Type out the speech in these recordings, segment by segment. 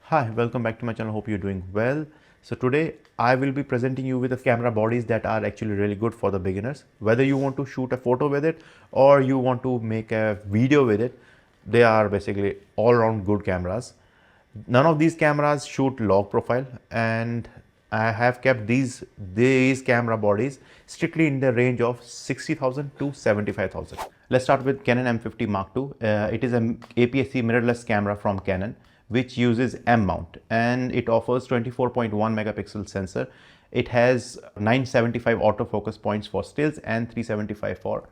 Hi, welcome back to my channel. Hope you're doing well. So today I will be presenting you with the camera bodies that are actually really good for the beginners. Whether you want to shoot a photo with it or you want to make a video with it, they are basically all-around good cameras. None of these cameras shoot log profile, and I have kept these camera bodies strictly in the range of 60,000 to 75,000. Let's start with Canon M50 Mark II. It is an APS-C mirrorless camera from Canon, which uses M mount, and it offers 24.1 megapixel sensor. It has 975 autofocus points for stills and 375 for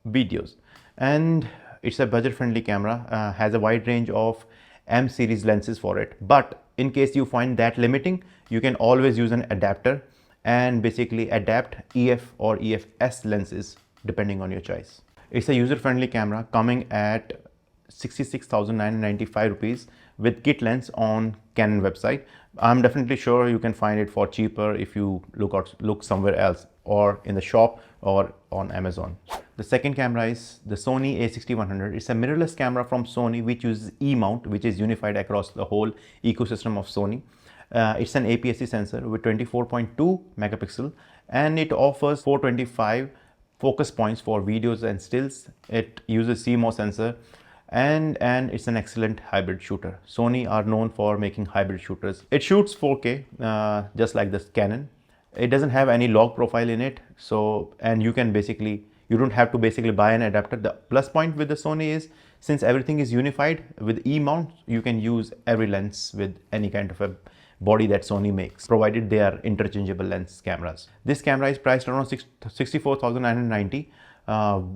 videos, and it's a budget friendly camera. Has a wide range of M series lenses for it, but in case you find that limiting, you can always use an adapter and basically adapt EF or EFS lenses depending on your choice. It's a user friendly camera coming at 66,995 rupees with kit lens on Canon website. I'm definitely sure you can find it for cheaper if you look somewhere else, or in the shop or on Amazon. The second camera is the Sony a6100. It's a mirrorless camera from Sony which uses E-mount, which is unified across the whole ecosystem of Sony. It's an APS-C sensor with 24.2 megapixel, and it offers 425 focus points for videos and stills. It uses CMOS sensor, and it's an excellent hybrid shooter. Sony are known for making hybrid shooters. It shoots 4K just like this Canon. It doesn't have any log profile in it, so you don't have to basically buy an adapter. The plus point with the Sony is, since everything is unified with E-mount, you can use every lens with any kind of a body that Sony makes, provided they are interchangeable lens cameras. This camera is priced around 64,990.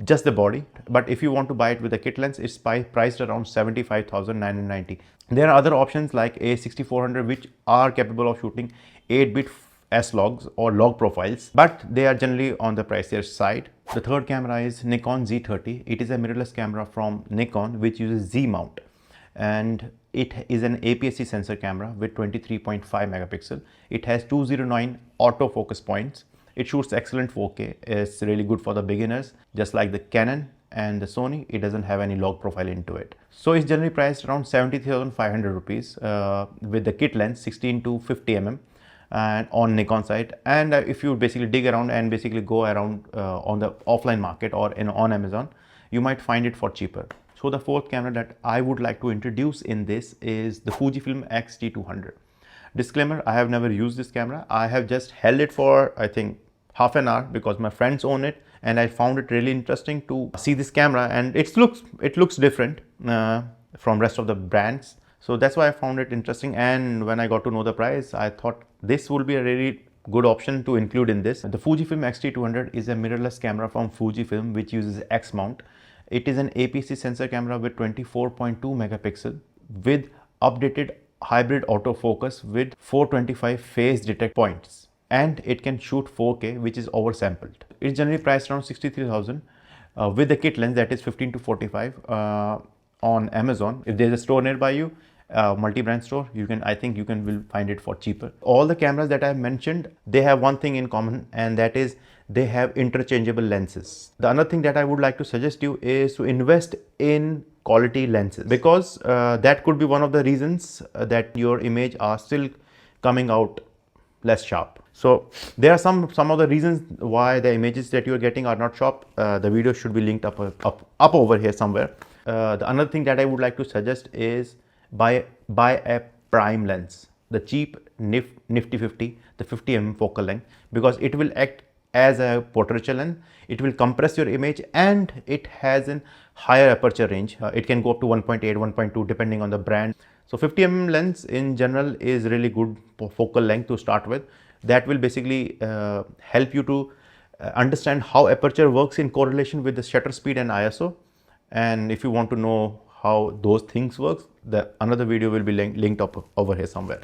Just the body, but if you want to buy it with a kit lens, it's priced around 75,990. There are other options like A6400 which are capable of shooting 8-bit S-logs or log profiles, but they are generally on the pricier side. The third camera is Nikon Z30. It is a mirrorless camera from Nikon which uses Z-mount, and it is an APS-C sensor camera with 23.5 megapixel. It has 209 autofocus points. It shoots excellent 4K. It's really good for the beginners. Just like the Canon and the Sony, it doesn't have any log profile into it. So it's generally priced around 70,500 rupees with the kit lens 16 to 50 mm and on Nikon site. And if you basically dig around and basically go around on the offline market or on Amazon, you might find it for cheaper. So the fourth camera that I would like to introduce in this is the Fujifilm X-T200. Disclaimer, I have never used this camera. I have just held it for, I think, half an hour because my friends own it, and I found it really interesting to see this camera, and it looks different from rest of the brands. So that's why I found it interesting, and when I got to know the price, I thought this would be a really good option to include in this. The Fujifilm X-T200 is a mirrorless camera from Fujifilm which uses X mount. It is an APS-C sensor camera with 24.2 megapixel with updated hybrid autofocus with 425 phase detect points, and it can shoot 4K which is oversampled. It's generally priced around 63,000 with the kit lens that is 15 to 45 on Amazon. If there's a store nearby you, multi-brand store, I think you will find it for cheaper. All the cameras that I have mentioned, they have one thing in common, and that is they have interchangeable lenses. The other thing that I would like to suggest you is to invest in quality lenses, because that could be one of the reasons that your image are still coming out less sharp. So there are some of the reasons why the images that you are getting are not sharp. The video should be linked up over here somewhere. The another thing that I would like to suggest is buy a prime lens, the cheap Nifty 50, the 50 mm focal length, because it will act as a portraiture lens. It will compress your image, and it has a higher aperture range. It can go up to 1.8, 1.2 depending on the brand. So 50 mm lens in general is really good focal length to start with. That will basically help you to understand how aperture works in correlation with the shutter speed and ISO. And if you want to know how those things work, another video will be linked up over here somewhere.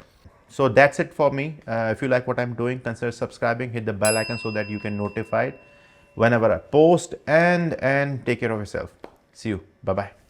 So that's it for me. If you like what I'm doing, consider subscribing, hit the bell icon so that you can notified whenever I post, and take care of yourself. See you. Bye bye.